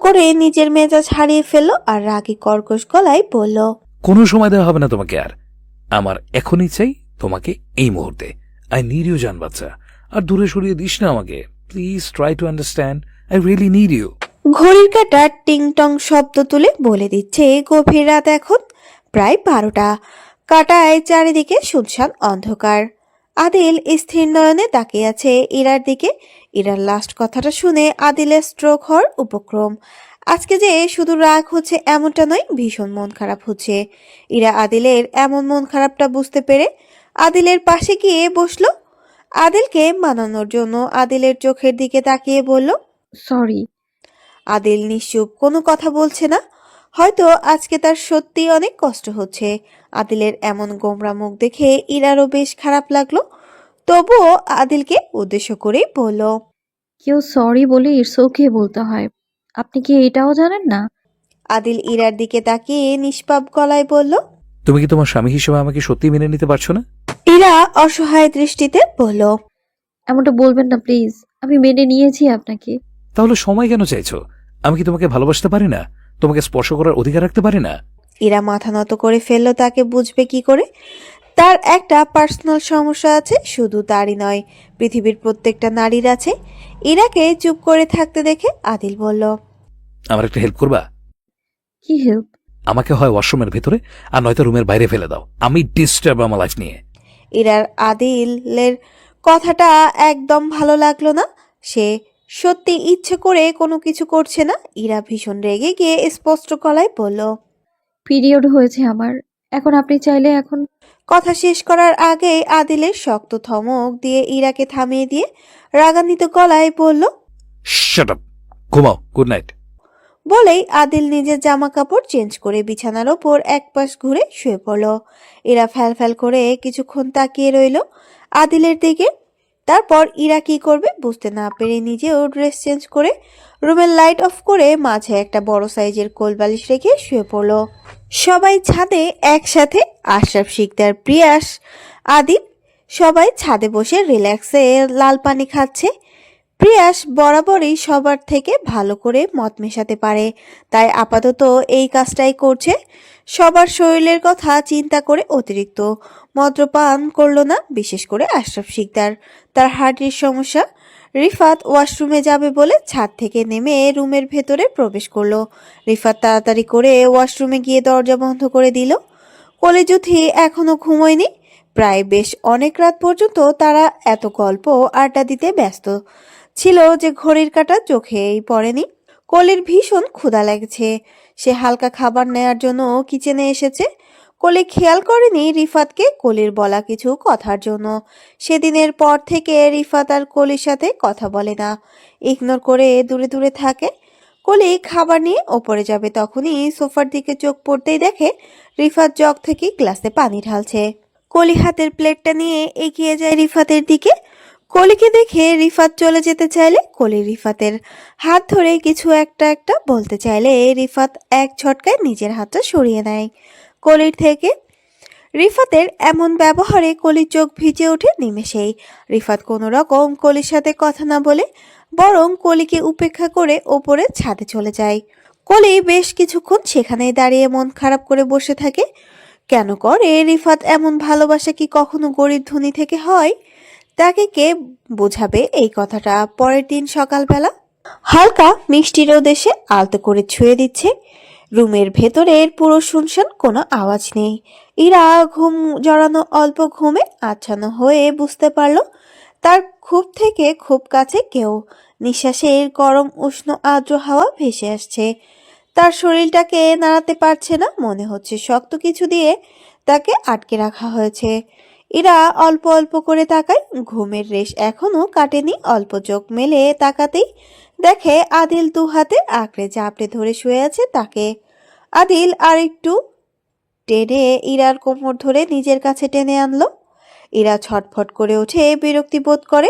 করে নিজের মেজাজ হারিয়ে ফেললো আর রাগী কর্কশ গলায় বলল, কোনো সময় দেওয়া হবে না তোমাকে আর। আমার এখনই চাই তোমাকে এই মুহূর্তে। আই নিড ইউ জান বাচ্চা। আর দূরে সরিয়ে দিস না আমাকে, please try to understand. I really need you. ঘড়ির কাঁটা টিং টং শব্দ তুলে বলে দিচ্ছে গভীর রাত এখন প্রায় 12টা। কাঁটায় চারিদিকে শুনশান অন্ধকার। আদিল স্থির নয়নে তাকিয়ে আছে ইরার দিকে। ইরার লাস্ট কথাটা শুনে আদিলের স্ট্রোক হওয়ার উপক্রম। আজকে যে শুধু রাগ হচ্ছে এমনটা নয়, ভীষণ মন খারাপ হচ্ছে। ইরা আদিলের এমন মন খারাপটা বুঝতে পেরে আদিলের পাশে গিয়ে বসলো। আদিলকে মানানোর জন্য আদিলের চোখের দিকে তাকিয়ে বলল, সরি। আদিল নিশ্চুপ, কোনো কথা বলছে না। হয়তো আজকে তার সত্যি অনেক কষ্ট হচ্ছে। আদিলের এমন গোমরা মুখ দেখে ইরারও বেশ খারাপ লাগলো। তবুও আদিলকে উদ্দেশ্য করেই বলল, কেউ সরি বলে ইটস ওকে বলতে হয়। আপনি কি এটাও জানেন না? আদিল ইরার দিকে তাকিয়ে নিষ্পাপ গলায় বলল, তুমি কি তোমার স্বামী হিসেবে আমাকে সত্যি মেনে নিতে পারছো না? ইরা অসহায় দৃষ্টিতে বলল, এমনটা বলবেন না প্লিজ। আমি মেনে নিয়েছি আপনাকে। তাহলে সময় কেন চাইছো? আমি কি তোমাকে ভালোবাসতে পারি না? তোমাকে স্পর্শ করার অধিকার রাখতে পারি না? ইরা মাথা নত করে ফেললো। তাকে বুঝবে কি করে? তার একটা পার্সোনাল সমস্যা আছে, শুধু তারই নয়, পৃথিবীর প্রত্যেকটা নারীর আছে। ইরাকে চুপ করে থাকতে দেখে আদিল বলল, আমার একটা হেল্প করবা? কি হেল্প? আমাকে হয় ওয়াশরুমের ভেতরে আর নয়তো রুমের বাইরে ফেলে দাও। আমি ডিস্টার্ব আমার লাইফ নিয়ে। ইরার আদিলের কথাটা একদম ভালো লাগলো না। সে সত্যি ইচ্ছে করে কোনো কিছু করছে না। ইরা ভীষণ রেগে গিয়ে স্পষ্ট গলায় বলল, পিরিয়ড হয়েছে আমার। এখন আপনি চাইলে এখন। কথা শেষ করার আগেই আদিলের শক্ত ধমক দিয়ে ইরাকে থামিয়ে দিয়ে রাগান্বিত গলায় বলল, শাট আপ, ঘুমাও, গুড নাইট। বলেই আদিল নিজের জামা কাপড় চেঞ্জ করে বিছানার ওপর এক পাশ ঘুরে শুয়ে পড়ল। ইরা ফ্যাল ফ্যাল করে কিছুক্ষণ তাকিয়ে রইল আদিলের দিকে। তারপর ইরা কি করবে বুঝতে না পেরে নিজেও ড্রেস চেঞ্জ করে রুমের লাইট অফ করে মাঝে একটা বড় সাইজের কোলবালিশ রেখে শুয়ে পড়ল। সবাই ছাদে একসাথে, আশরাফ শিকদার, প্রিয়াস, আদিল সবাই ছাদে বসে রিল্যাক্সে লাল পানি খাচ্ছে। প্রিয়াস বরাবরই সবার থেকে ভালো করে মদ মেশাতে পারে, তাই আপাতত এই কাজটাই করছে। সবার শরীরের কথা চিন্তা করে অতিরিক্ত মদ্যপান করলো না, বিশেষ করে আশরাফ শিকদার। তার হার্টের সমস্যা। রিফাত ওয়াশরুমে যাবে বলে ছাদ থেকে নেমে রুমের ভেতরে প্রবেশ করলো। রিফাত তাড়াতাড়ি করে ওয়াশরুমে গিয়ে দরজা বন্ধ করে দিল। কলিজুথি এখনো ঘুমোয়নি। প্রায় বেশ অনেক রাত পর্যন্ত তারা এত গল্প আড্ডা দিতে ব্যস্ত ছিল যে ঘড়ির কাঁটা চোখেই পড়েনি। কলির ভীষণ ক্ষুধা লাগছে। সে হালকা খাবার নেয়ার জন্য কিচেনে এসেছে। কলি খেয়াল করেনি রিফাতকে কলির বলা কিছু কথার জন্য। সেদিনের পর থেকে রিফাত আর কলির সাথে কথা বলে না, ইগনোর করে দূরে দূরে থাকে। কলি খাবার নিয়ে ওপরে যাবে, তখনই সোফার দিকে চোখ পড়তেই দেখে রিফাত জগ থেকে গ্লাসে পানি ঢালছে। কলি হাতের প্লেটটা নিয়ে এগিয়ে যায় রিফাতের দিকে। কলিকে দেখে রিফাত চলে যেতে চাইলে কলি রিফাতের হাত ধরে কিছু একটা বলতে চাইলে রিফাত এক ঝটকায় নিজের হাতটা সরিয়ে নেয় কলির থেকে। রিফাতের এমন ব্যবহারে কলির চোখ ভিজে ওঠে নিমেষেই। রিফাত কোনো রকম কলির সাথে কথা না বলে বরং কলিকে উপেক্ষা করে ওপরে ছাদে চলে যায়। কলি বেশ কিছুক্ষণ সেখানেই দাঁড়িয়ে মন খারাপ করে বসে থাকে। কেন করে রিফাত এমন? ভালোবাসা কি কখনো গরিব ধনী থেকে হয়? তাকে কে বোঝাবে এই কথাটা? পরের দিন সকালবেলা হালকা মিষ্টি রোদ এসে আলতো করে ছুঁয়ে দিচ্ছে। রুমের ভেতরের পুরো শুনশান, কোনো আওয়াজ নেই। ইরা ঘুম জড়ানো অল্প ঘুমে আচ্ছন্ন হয়ে বুঝতে পারল তার খুব থেকে খুব কাছে কেউ। নিঃশ্বাসের গরম উষ্ণ আর্দ্র হাওয়া ভেসে আসছে। তার শরীরটাকে নাড়াতে পারছে না, মনে হচ্ছে শক্ত কিছু দিয়ে তাকে আটকে রাখা হয়েছে। ইরা অল্প অল্প করে তাকায়, ঘুমের রেশ এখনো কাটেনি। অল্প চোখ মেলে তাকাতেই দেখে আদিল দু হাতে আঁকড়ে চাপড়ে ধরে শুয়ে আছে তাকে। আদিল আর একটু টেনে ইরার কোমর ধরে নিজের কাছে টেনে আনলো। ইরা ছটফট করে ওঠে, বিরক্তি বোধ করে।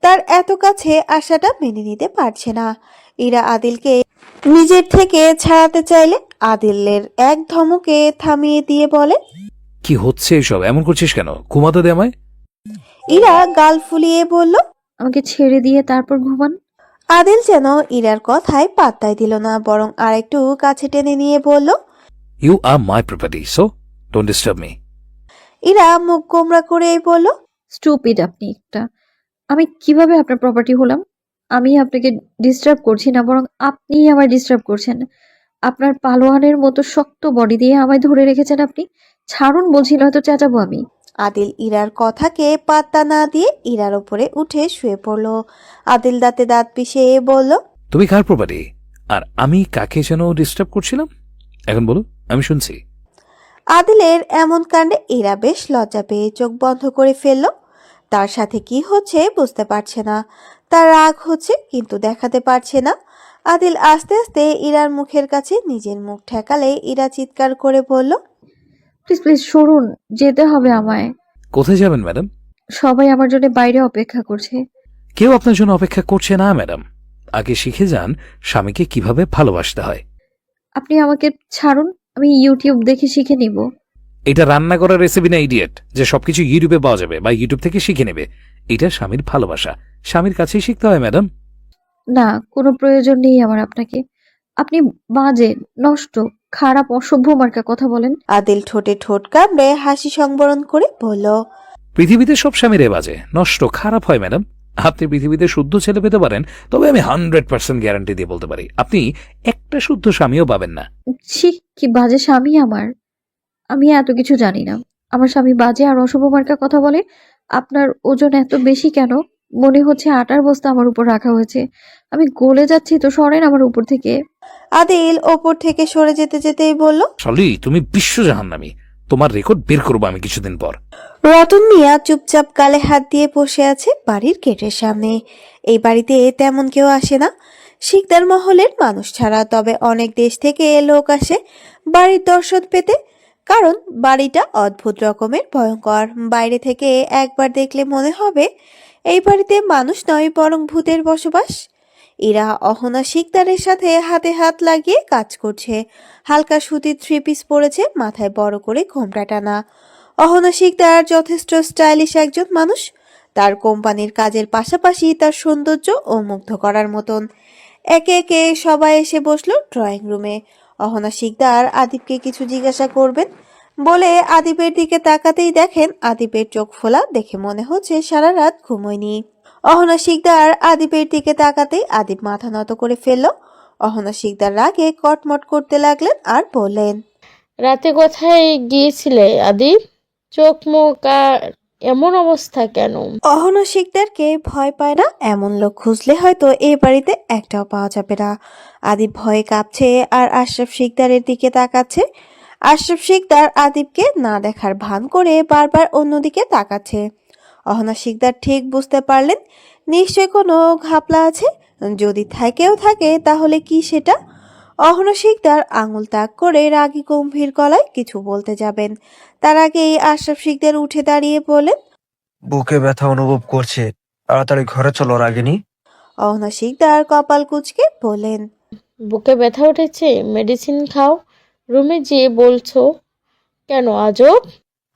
তার এত কাছে আসাটা মেনে নিতে পারছে না। ইরা আদিলকে নিজের থেকে ছাড়াতে চাইলে আদিলের এক ধমকে থামিয়ে দিয়ে বলে, কি হচ্ছে এসব? এমন করছিস কেন? ঘুমাতে দে আমায়। ইরা গাল ফুলিয়ে বলল, আমাকে ছেড়ে দিয়ে তারপর ঘুমান। আদিল যেন ইরার কথায় পাত্তাই দিল না, বরং আরেকটু কাছে টেনে নিয়ে বলল। You are my property, so don't disturb me. Ira মুখ গোমরা করেই বলল। স্টুপিড আপনি একটা। আমি কিভাবে আপনার প্রপার্টি হলাম? আমি আপনাকে ডিস্টার্ব করছি না, বরং আপনিই আমায় ডিস্টার্ব করছেন। আপনার পালোয়ানের মতো শক্ত বডি দিয়ে আমায় ধরে রেখেছেন আপনি। ছাড়ুন বলছি, নয়তো চেঁচাবো আমি। আদিল ইরার কথাকে পাত্তা না দিয়ে ইরার উপরে উঠে শুয়ে পড়ল। আদিল দাঁতে দাঁত পিষে বলল। তুমি কার প্রপার্টি, আর আমি কাকে যেন ডিস্টার্ব করছিলাম? এখন বলো, আমি শুনছি। আদিলের এমন কাণ্ডে ইরা বেশ লজ্জা পেয়ে চোখ বন্ধ করে ফেলল। তার সাথে কি হচ্ছে বুঝতে পারছে না। তার রাগ হচ্ছে কিন্তু দেখাতে পারছে না। আদিল আস্তে আস্তে ইরার মুখের কাছে নিজের মুখ ঠেকালে ইরা চিৎকার করে বলল। প্লিজ প্লিজ সরুন, যেতে হবে আমায়। কোথায় যাবেন ম্যাডাম? সবাই আমার জন্য বাইরে অপেক্ষা করছে। কেউ আপনার জন্য অপেক্ষা করছে না ম্যাডাম। আগে শিখে যান স্বামীকে কিভাবে ভালোবাসতে হয়। আপনি আমাকে ছাড়ুন, আমি ইউটিউব দেখে শিখে নিব। এটা রান্না করার রেসিপি না ইডিয়েট, যে সবকিছু ইউটিউবে পাওয়া যাবে বা ইউটিউব থেকে শিখে নেবে। এটা স্বামীর ভালোবাসা, স্বামীর কাছেই শিখতে হয় ম্যাডাম। না, কোনো প্রয়োজন নেই আমার আপনাকে। আপনি বাজে, নষ্ট, খারাপ, অসভ্য মার্কা কথা বলেন। আদিল ঠোঁটে ঠোঁট কামড়ে হাসি সংবরণ করে বলল। পৃথিবীতে সব স্বামীরে বাজে, নষ্ট, খারাপ হয় ম্যাডাম। আপনি পৃথিবীতে শুদ্ধ ছেলে পেতে পারেন, তবে আমি 100% গ্যারান্টি দিয়ে বলতে পারি আপনি একটা শুদ্ধ স্বামীও পাবেন না। ছি, কি বাজে স্বামী আমার। আমি এত কিছু জানি না। আমার স্বামী বাজে আর অশুভ মার্কা কথা বলে। আপনার ওজন এত বেশি কেন? মনে হচ্ছে আটার বস্তা আমার উপর রাখা হয়েছে। আমি গলে যাচ্ছি তো, সরেন আমার উপর থেকে। আদিল ওপর থেকে সরে যেতে যেতেই বলল। সলি, তুমি বিশ্ব জাহান্নামী। তোমার রেকর্ড বের করবো আমি কিছুদিন পর। রতন মিয়া চুপচাপ গালে হাত দিয়ে বসে আছে বাড়ির গেটের সামনে। এই বাড়িতে তেমন কেউ আসে না শিকদার মহলের মানুষ ছাড়া, তবে অনেক দেশ থেকে লোক আসে বাড়ির দর্শন পেতে। কারণ বাড়িটা অদ্ভুত রকমের ভয়ঙ্কর। বাইরে থেকে একবার দেখলে মনে হবে এই বাড়িতে মানুষ নয় বরং ভূতের বসবাস। এরা অহনা শিকদারের সাথে হাতে হাত লাগিয়ে কাজ করছে। হালকা সুতির থ্রি পিস পরেছে, মাথায় বড় করে ঘোমটা টানা। অহনা শিকদার যথেষ্ট স্টাইলিশ একজন মানুষ। তার কোম্পানির কাজের পাশাপাশি তার সৌন্দর্য ও মুগ্ধ করার মতন। একে একে সবাই এসে বসলো ড্রয়িং রুমে। অহনা শিকদার আদিবকে কিছু জিজ্ঞাসা করবেন বলে আদিবের দিকে তাকাতেই দেখেন আদিবের চোখ ফোলা, দেখে মনে হচ্ছে সারা রাত ঘুমোয়নি। অহনা শিকদার আদিবের দিকে তাকাতেই আদিব মাথা নত করে ফেলল। অহনা শিকদার রাগে কটমট করতে লাগলেন আর বললেন। রাতে কোথায় গিয়েছিলে আদি? চোখ মুখ আর এমন অবস্থা কেন? অহনা শিকদারকে ভয় পায় না এমন লোক খুঁজলে হয়তো এ বাড়িতে একটাও পাওয়া যাবে না। আদিব ভয়ে কাঁপছে আর আশরাফ শিকদারের দিকে তাকাচ্ছে। আশরাফ শিকদার আদিবকে না দেখার ভান করে বারবার অন্যদিকে তাকাচ্ছে। অহনা শিকদার ঠিক বুঝতে পারলেন নিশ্চয় কোনো ঘাপলা আছে। যদি থাকেও থাকে তাহলে কি সেটা? অহনা শিকদার আঙুল তাক করে রাগী গম্ভীর গলায় কিছু বলতে যাবেন, তার আগেই আশরাফ শিকদার উঠে দাঁড়িয়ে বলেন। বুকে ব্যথা অনুভব করছে, তাড়াতাড়ি ঘরে চলো রাগিনী। অহনা শিকদার কপাল কুঁচকে বলেন। বুকে ব্যথা উঠেছে, মেডিসিন খাও। রুমে যেয়ে বলছো কেন আজব?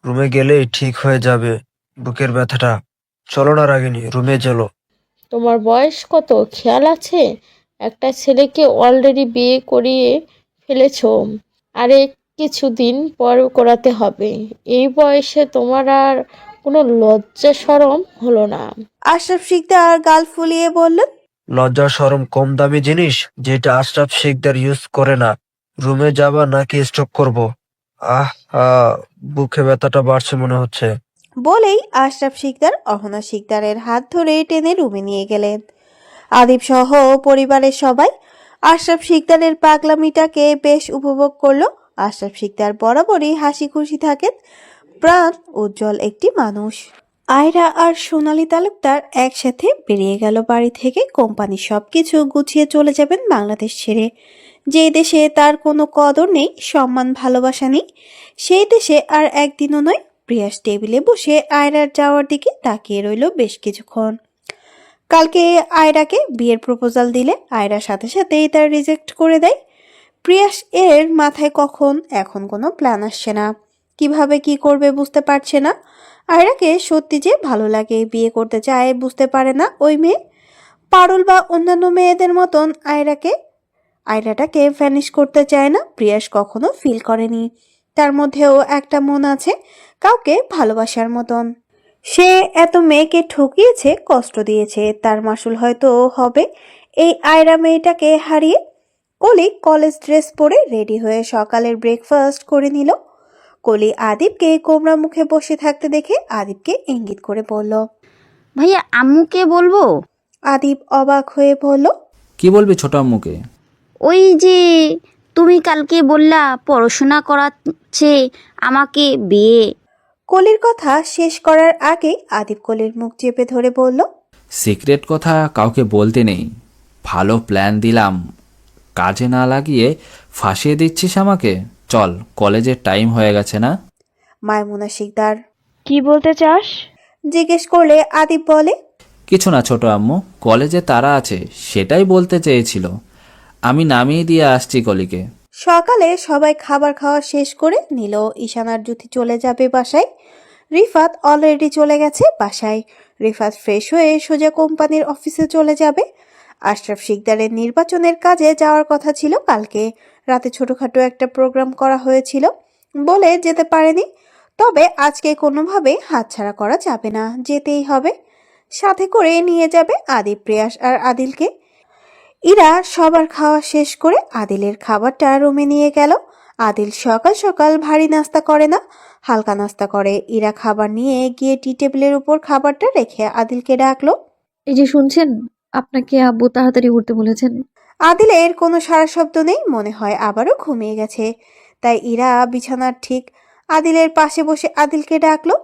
রুমে গেলেই ঠিক হয়ে যাবে বুকের ব্যথাটা। চলো না রাগিনী, রুমে চলো। তোমার বয়স কত খেয়াল আছে? একটা ছেলেকে অলরেডি বিয়ে করিয়ে ফেলেছো, আরে কিছুদিন পর করাতে হবে। এই বয়সে তোমার আর কোনো লজ্জা শরম হলো না? আশরাফ শিকদার গাল ফুলিয়ে বললেন। লজ্জা শরম কম দামি জিনিস যেটা আশরাফ শিকদার ইউজ করে না। রুমে যাবা নাকি স্টপ করব? আহ বুকে ব্যথাটা বাড়ছে মনে হচ্ছে। বলেই আশরাফ শিকদার অহনা শিকদারের হাত ধরে টেনে রুমে নিয়ে গেলেন। আদিব সহ পরিবারের সবাই আশরাফ শিকদারের পাগলামিটাকে বেশ উপভোগ করলো। আশরাফ শিকদার বরাবরই হাসি খুশি থাকেন, প্রাণ উজ্জ্বল একটি মানুষ। আয়রা আর সোনালী তালুকদার একসাথে বেরিয়ে গেল বাড়ি থেকে। কোম্পানি সবকিছু গুছিয়ে চলে যাবেন বাংলাদেশ ছেড়ে। যে দেশে তার কোনো কদর নেই, সম্মান ভালোবাসা নেই, সেই দেশে আর একদিনও নয়। প্রিয়াস টেবিলে বসে আয়রার যাওয়ার দিকে তাকিয়ে রইল বেশ কিছুক্ষণ। কালকে আয়রাকে বিয়ের প্রপোজাল দিলে আয়রার সাথে সাথেই তার রিজেক্ট করে দেয়। প্রিয়াস এর মাথায় কখন এখন কোনো প্ল্যান আসছে না। কিভাবে কি করবে বুঝতে পারছে না। আয়রাকে সত্যি যে ভালো লাগে, বিয়ে করতে চায় বুঝতে পারে না ওই মেয়ে। পারুল বা অন্যান্য মেয়েদের মতন আয়রাটাকে ভ্যানিশ করতে চায় না। প্রিয়াস কখনো ফিল করেনি তার মধ্যেও একটা মন আছে কাউকে ভালোবাসার মতন। সে এত মেয়েকে ঠকিয়েছে, কষ্ট দিয়েছে, তার মাসুল হয়তো হবে এই আয়রা মেয়েটাকে হারিয়ে। কলি কলেজ ড্রেস পরে রেডি হয়ে সকালের ব্রেকফাস্ট করে নিল। কলি আদিবকে কোমরা মুখে বসে থাকতে দেখে আদিবকে ইঙ্গিত করে বলল। ভাইয়া আম্মুকে বলবো? আদিব অবাক হয়ে বলল, কি বলবি ছোট আম্মুকে? ওই যে তুমি কালকে বললা পড়াশোনা করাচ্ছে আমাকে বিয়ে। কলির কথা শেষ করার আগেই আদিব কলির মুখ চেপে ধরে বলল, সিক্রেট কথা কাউকে বলতে নেই। ভালো প্ল্যান দিলাম, কাজে না লাগিয়ে ফাঁসিয়ে দিচ্ছিস আমাকে। চল, কলেজের টাইম হয়ে গেছে না? মায়মুনা শিকদার কি বলতে চাস? জিজ্ঞেস করলে আদিব বলে, কিছু না ছোট আম্মু, কলেজে তারা আছে সেটাই বলতে চেয়েছিল। আমি নামিয়ে দিয়ে আসছি কলিকে। সকালে সবাই খাবার খাওয়া শেষ করে নিল। ঈশানার জুথি চলে যাবে বাসায়। রিফাত অলরেডি চলে গেছে বাসায়। রিফাত ফ্রেশ হয়ে সোজা কোম্পানির অফিসে চলে যাবে। আশরাফ শিকদারের নির্বাচনের কাজে যাওয়ার কথা ছিল কালকে রাতে, ছোটখাটো একটা প্রোগ্রাম করা হয়েছিল বলে যেতে পারেনি। তবে আজকে কোনোভাবেই হাতছাড়া করা যাবে না, যেতেই হবে। সাথে করে নিয়ে যাবে আদিব, প্রিয়াস আর আদিলকে। ইরা সবার খাওয়া শেষ করে আদিলের খাবারটা রুমে নিয়ে গেল। আদিল সকাল সকাল ভারী নাস্তা করে না, হালকা নাস্তা করে। ইরা খাবার নিয়ে গিয়ে টি টেবিলের উপর খাবারটা রেখে আদিলকে ডাকলো। এই যে শুনছেন, আপনাকে আব্বু তাড়াতাড়ি উঠতে বলেছেন। আদিলের কোনো সারা শব্দ নেই, মনে হয় আবারও ঘুমিয়ে গেছে। তাই ইরা বিছানার ঠিক আদিলের পাশে বসে আদিলকে ডাকলো।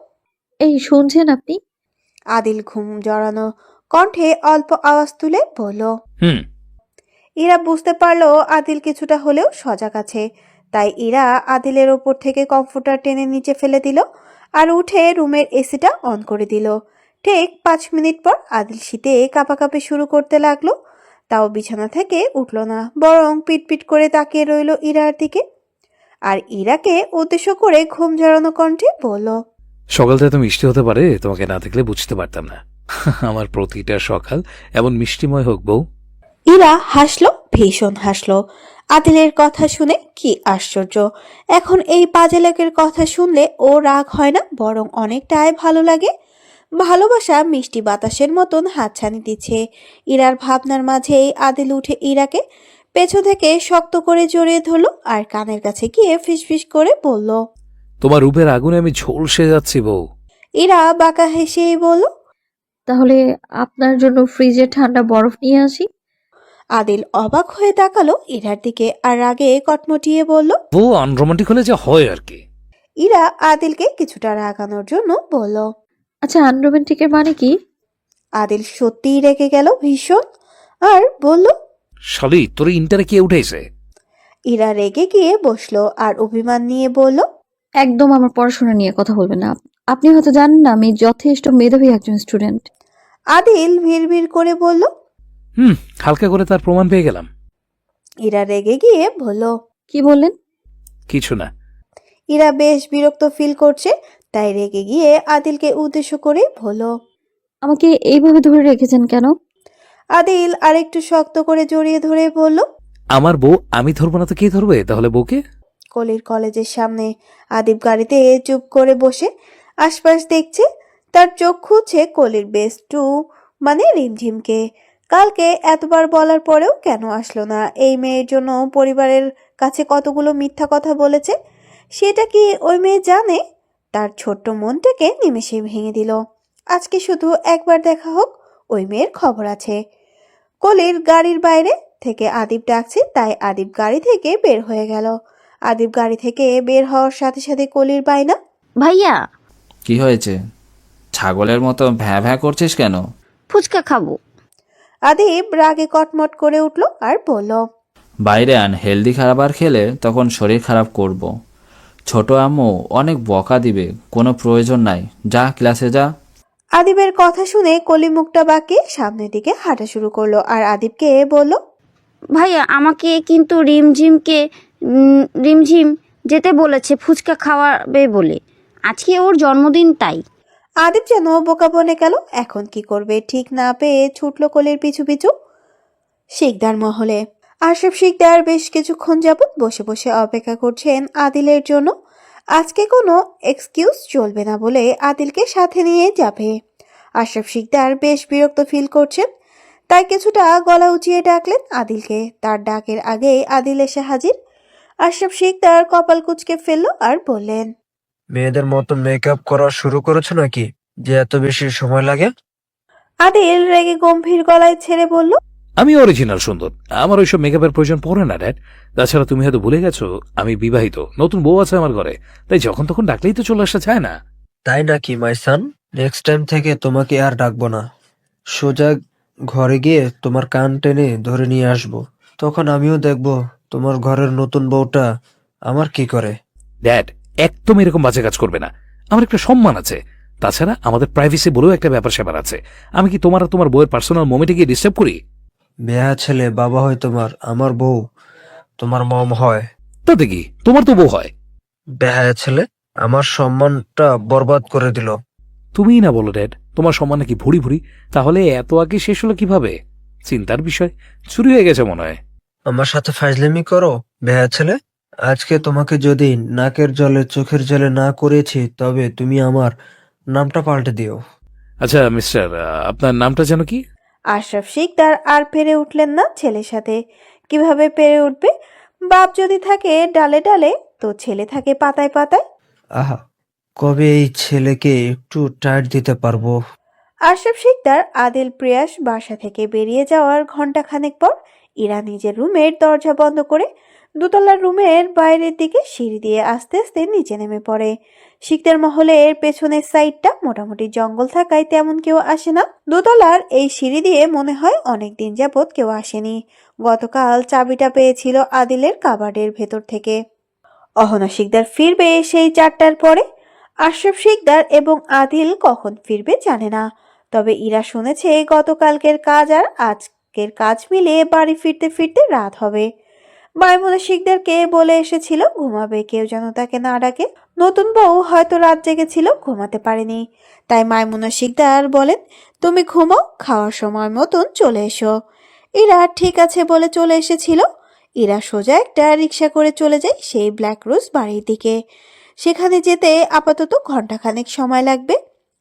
এই শুনছেন আপনি? আদিল ঘুম জড়ানো কণ্ঠে অল্প আওয়াজ তুলে বলল। হুম। ইরা বুঝতে পারলো আদিল কিছুটা হলেও সজাগ আছে। তাই ইরা আদিলের ওপর থেকে কমফোর্টার টেনে নিচে ফেলে দিল আর উঠে রুমের এসিটা অন করে দিল। ঠিক 5 মিনিট পর আদিল শীতে কাঁপাকাঁপি শুরু করতে লাগলো। তাও বিছানা থেকে উঠল না, বরং পিটপিট করে তাকিয়ে রইল ইরার দিকে। আর ইরাকে উদ্দেশ্য করে ঘুম ঝরানো কণ্ঠে বলল, সকালটা এত মিষ্টি হতে পারে তোমাকে না দেখলে বুঝতে পারতাম না। আমার প্রতিটা সকাল এমন মিষ্টিময় হোক বউ। ইরা হাসলো, ভীষণ হাসলো। আদিলের কথা শুনে কি আশ্চর্য! এখন এই বাজে লোকের কথা শুনলে ও রাগ হয় না, বরং অনেকটাই ভালো লাগে। ভালোবাসা মিষ্টি বাতাসের মতন হাতছানি দিচ্ছে। ইরার ভাবনার মাঝেই আদিল উঠে ইরাকে পেছন থেকে শক্ত করে জড়িয়ে ধরলো আর কানের কাছে গিয়ে ফিসফিস করে বলল, তোমার রূপের আগুনে আমি ঝলসে যাচ্ছি বউ। ইরা বাঁকা হেসেই বলল, তাহলে আপনার জন্য ফ্রিজে ঠান্ডা বরফ নিয়ে আসি। আদিল অবাক হয়ে তাকালো ইরার দিকে আর রাগে কটমটিয়ে বলল। বউ আনরোমান্টিক হলে যা হয় আর কি। ইরা আদিলকে কিছুটা রাগানোর জন্য বলল। আচ্ছা, আনরোমান্টিকের মানে কি? আদিল সত্যিই রেগে গেল ভীষণ আর বলল। শালি, তোর ইন্টারে কে উঠেছে? ইরা রেগে গিয়ে বসলো আর অভিমান নিয়ে বলল, একদম আমার পড়াশোনা নিয়ে কথা বলবেন না। আপনি হয়তো জানেন না আমি যথেষ্ট মেধাবী একজন স্টুডেন্ট। আদিল ভিড় করে বলল। হালকা করে তার প্রমাণ পেয়ে গেলাম। ইরা রেগে গিয়ে বলল, কি বললেন? কিছু না। ইরা বেশ বিরক্ত ফিল করছে, তাই রেগে গিয়ে আদিলকে উদ্দেশ্য করে বলল। আমাকে এইভাবে ধরে রেখেছেন কেন? আদিল আরেকটু শক্ত করে জড়িয়ে ধরে বলল। আমার বউ আমি ধরবো না তো কে ধরবে তাহলে বউকে? কলির কলেজের সামনে আদিব গাড়িতে চুপ করে বসে আশপাশ দেখছে। তার চোখ খুঁজছে কলির বেস্টু মানে রিমঝিমকে। কালকে এতবার বলার পরেও কেন আসলো না? এই মেয়ের জন্য পরিবারের কাছে কতগুলো মিথ্যা কথা বলেছে, সেটা কি ওই মেয়ে জানে? তার ছোট্ট মনটাকে নিমেষে ভেঙে দিল। আজকে শুধু একবার দেখা হোক, ওই মেয়ের খবর আছে। কলির গাড়ির বাইরে থেকে আদিব ডাকছে, তাই আদিব গাড়ি থেকে বের হয়ে গেল। আদিব গাড়ি থেকে বের হওয়ার সাথে সাথে কলির বাইনা। ভাইয়া কি হয়েছে? ছাগলের মতো ভ্যাঁ ভ্যাঁ করছিস কেন? ফুচকা খাবো। আদিব রাগে কটমট করে উঠল আর বলল। বাইরে আন, হেলদি খাবার খেলে তখন শরীর খারাপ করব। ছোট আম্মু অনেক বকা দিবে, কোনো প্রয়োজন নাই, যা ক্লাসে যা। আদিবের কথা শুনে কলি মুখটা বাঁকিয়ে সামনের দিকে হাঁটা শুরু করলো আর আদিবকে বলল। ভাইয়া আমাকে কিন্তু রিমঝিম যেতে বলেছে ফুচকা খাওয়াবে বলে। আজকে ওর জন্মদিন তাই। আদিব যেন বোকা বনে গেল। এখন কি করবে ঠিক না পেয়ে ছুটল কোলের পিছু পিছু শিকদার মহলে। আশরাফ শিকদার বেশ কিছুক্ষণ যাবৎ বসে বসে অপেক্ষা করছেন আদিলের জন্য। আজকে কোনো এক্সকিউজ চলবে না বলে আদিলকে সাথে নিয়ে যাবে। আশরাফ শিকদার বেশ বিরক্ত ফিল করছেন, তাই কিছুটা গলা উঁচিয়ে ডাকলেন আদিলকে। তার ডাকের আগেই আদিল এসে হাজির। আশরাফ শিকদার কপাল কুঁচকে ফেলল আর বললেন, মেয়েদের মতো মেকআপ করা শুরু করেছো নাকি যে এত বেশি সময় লাগে? আদিল রেগে গম্ভীর গলায় ছেড়ে বলল, আমি অরিজিনাল সুন্দর, আমার ওইসব মেকআপের প্রয়োজন পড়ে না ড্যাড। তাছাড়া তুমি হয়তো ভুলে গেছো আমি বিবাহিত, নতুন বউ আছে আমার ঘরে, তাই যখন তখন ডাকলেই তো চলে আসা যায় না। তাই নাকি মাই সান? নেক্সট টাইম থেকে তোমাকে আর ডাকবো না। সোজা ঘরে গিয়ে তোমার কান টেনে ধরে নিয়ে আসবো। তখন আমিও দেখবো তোমার ঘরের নতুন বউটা আমার কি করে। ড্যাড, একদম এরকম বাজে কাজ করবে না। আমার একটা সম্মান আছে, তাছাড়া আমাদের প্রাইভেসি বলেও একটা ব্যাপার স্যাপার আছে। আমি কি তোমার আর তোমার বউয়ের পার্সোনাল মোমেন্টে গিয়ে ডিস্টার্ব করি? বেহা ছেলে বাবা হয় তোমার, আমার বউ তোমার মম হয়। তাতে কি, তোমার তো বউ হয়। বেহায়া ছেলে আমার সম্মানটা বরবাদ করে দিল। তুমিই না বলো ড্যাড, তোমার সম্মান নাকি ভুড়ি ভুড়ি। তাহলে এত আগে শেষ হলো কিভাবে? চিন্তার বিষয়, চুরি হয়ে গেছে মনে হয়। আমার সাথে ফাজলামি করো বেহায়া ছেলে। আজকে তোমাকে যদি নাকের জলে চোখের জলে না করেছি তবে তুমি আমার নামটা পাল্টে দিও। আচ্ছা মিস্টার, আপনার নামটা যেন কি? আশরাফ শিকদার আর পেরে উঠলেন না ছেলের সাথে। কিভাবে পেরে উঠবে? বাপ যদি থাকে ডালে ডালে, তো ছেলে থাকে পাতায় পাতায়। আহা, কবে এই ছেলেকে একটু টাইট দিতে পারবো। আশরাফ শিকদার আদিল প্রিয়াস বাসা থেকে বেরিয়ে যাওয়ার ঘন্টাখানেক পর ইরা নিজের রুমের দরজা বন্ধ করে দোতলার রুমের বাইরের দিকে সিঁড়ি দিয়ে আস্তে আস্তে নিচে নেমে পড়ে। শিকদার মহলের পেছনের সাইডটা মোটামুটি জঙ্গল থাকায় তেমন কেউ আসে না। দোতলার এই সিঁড়ি দিয়ে মনে হয় অনেক দিন যাবৎ কেউ আসেনি। গতকাল চাবিটা পেয়েছিল আদিলের কাবার্ডের ভেতর থেকে। অহনা শিকদার ফিরবে সেই 4টার পরে। আশরাফ শিকদার এবং আদিল কখন ফিরবে জানে না, তবে ইরা শুনেছে গতকালকের কাজ আর আজকের কাজ মিলে বাড়ি ফিরতে ফিরতে রাত হবে। মাইমুনা শিকদারকে বলে এসেছিল ঘুমাবে, কেউ যেন তাকে না ডাকে। নতুন বউ হয়তো রাত জেগেছিল, ঘুমাতে পারেনি। তাই মাইমুনা শিকদার বলেন, তুমি ঘুমাও, খাওয়ার সময় মতন চলে এসো। ইরা ঠিক আছে বলে চলে এসেছিল। ইরা সোজা একটা রিক্সা করে চলে যায় সেই ব্ল্যাক রোজ বাড়ির দিকে। সেখানে যেতে আপাতত ঘন্টাখানেক সময় লাগবে।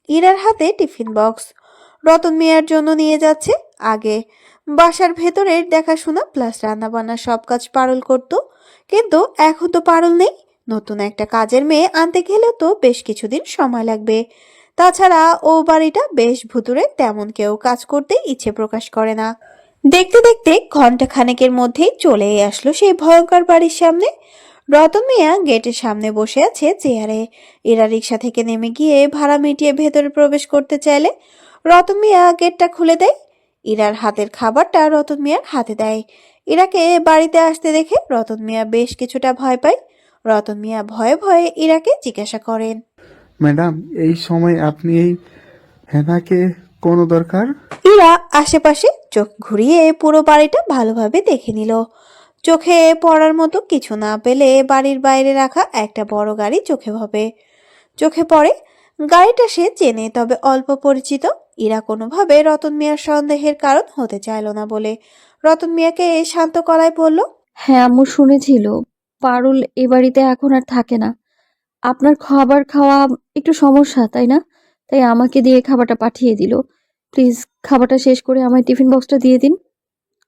ইরার হাতে টিফিন বক্স। রতন মিয়ার জন্য নিয়ে যাচ্ছে। আগে বাসার ভেতরের দেখাশোনা প্লাস রান্নাবান্না সব কাজ পারুল করত, কিন্তু এখন তো পারুল নেই। নতুন একটা কাজের মেয়ে আনতে গেলেও তো বেশ কিছুদিন সময় লাগবে। তাছাড়া ও বাড়িটা বেশ ভুতুরে, তেমন কেউ কাজ করতে ইচ্ছে প্রকাশ করে না। দেখতে দেখতে ঘন্টাখানেকের মধ্যেই চলেই আসলো সেই ভয়ঙ্কর বাড়ির সামনে। রতন মিয়া গেটের সামনে বসে আছে চেয়ারে। এরা রিক্সা থেকে নেমে গিয়ে ভাড়া মিটিয়ে ভেতরে প্রবেশ করতে চাইলে রতন মিয়া গেটটা খুলে দেয়। ইরার হাতের খাবারটা রতন মিয়ার হাতে দেয়। ইরাকে বাড়িতে আসতে দেখে রতন মিয়া বেশ কিছুটা ভয় পায়। রতন মিয়া ভয়ে ভয়ে ইরাকে জিজ্ঞাসা করেন, ম্যাডাম, এই সময় আপনি এই হেনাকে কোনো দরকার? ইরা আশেপাশে চোখ ঘুরিয়ে পুরো বাড়িটা ভালোভাবে দেখে নিল। চোখে পড়ার মতো কিছু না পেলে বাড়ির বাইরে রাখা একটা বড় গাড়ি চোখে পড়ে। গাড়িটা সে চেনে, তবে অল্প পরিচিত। ইরা কোনোভাবে রতন মিয়ার সন্দেহের কারণ হতে চাইল না বলে রতন মিয়াকে শান্ত গলায় বলল, হ্যাঁ, আম্মু শুনেছিল পারুল এ বাড়িতে এখন আর থাকে না। আপনার খাবার খাওয়া একটু সমস্যা, তাই না? তাই আমাকে দিয়ে খাবারটা পাঠিয়ে দিল। প্লিজ খাবারটা শেষ করে আমায় টিফিন বক্সটা দিয়ে দিন।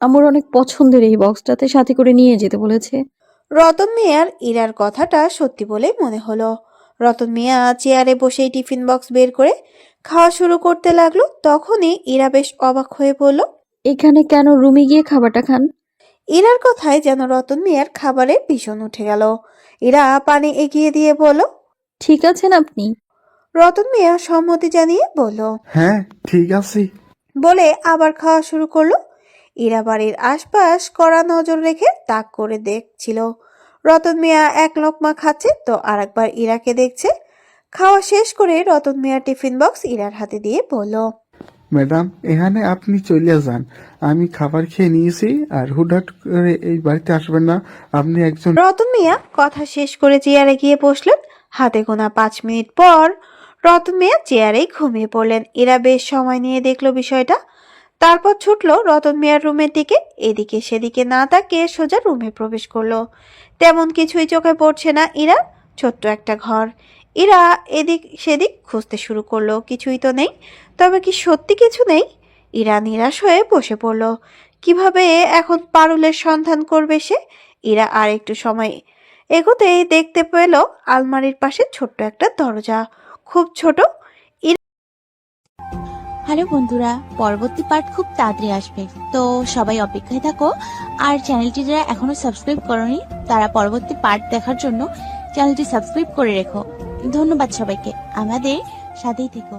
আমার অনেক পছন্দের এই বক্সটাতে, সাথে করে নিয়ে যেতে বলেছে। রতন মিয়ার ইরার কথাটা সত্যি বলে মনে হলো। রতন মিয়া চেয়ারে বসেই টিফিন বক্স বের করে খাওয়া শুরু করতে লাগলো। তখনই ইরা বেশ অবাক হয়ে বলল, এখানে কেন? রুমে গিয়ে খাবারটা খান। ইরার কথায় যেন রতন মিয়ার খাবারের ভীষণ উঠে গেল। ইরা পানি এগিয়ে দিয়ে বলল, ঠিক আছেন আপনি? রতন মিয়া সম্মতি জানিয়ে বলল, হ্যাঁ, ঠিক আছে। বলে আবার খাওয়া শুরু করলো। ইরা বাড়ির আশপাশ কড়া নজর রেখে তাক করে দেখছিল। রতন মিয়া এক লোকমা খাচ্ছে তো আরেকবার ইরাকে দেখছে। খাওয়া শেষ করে রতন মিয়া টিফিন বক্স ইরার হাতে দিয়ে বলল, ম্যাডাম এখানে আপনি চলে যান, আমি খাবার খেয়ে নিয়েছি, আর হুটহাট করে এই বাড়িতে আসবেন না। আপনি একজন রতন মিয়া কথা শেষ করে চেয়ারে গিয়ে বসলেন। হাতে গোনা 5 মিনিট পর রতন মিয়া চেয়ারেই ঘুমিয়ে পড়লেন। এরা বেশ সময় নিয়ে দেখলো বিষয়টা, তারপর ছুটলো রতন মিয়ার রুমের দিকে। এদিকে সেদিকে না তাকিয়ে সোজা রুমে প্রবেশ করলো। তেমন কিছুই চোখে পড়ছে না ইরা। ছোট্ট একটা ঘর। ইরা এদিক সেদিক খুঁজতে শুরু করলো, কিছুই তো নেই। তবে কি সত্যি কিছু নেই? ইরা নিরাশ হয়ে বসে পড়ল। কিভাবে এখন পারুলের সন্ধান করবে সে? ইরা আর একটু সময় এগোতেই দেখতে পেল আলমারির পাশে ছোট্ট একটা দরজা, খুব ছোট। হ্যালো বন্ধুরা, পরবর্তী পার্ট খুব তাড়াতাড়ি আসবে, তো সবাই অপেক্ষায় থাকো। আর চ্যানেলটি যারা এখনো সাবস্ক্রাইব করনি তারা পরবর্তী পার্ট দেখার জন্য চ্যানেলটি সাবস্ক্রাইব করে রেখো। ধন্যবাদ সবাইকে, আমাদের সাথেই থেকো।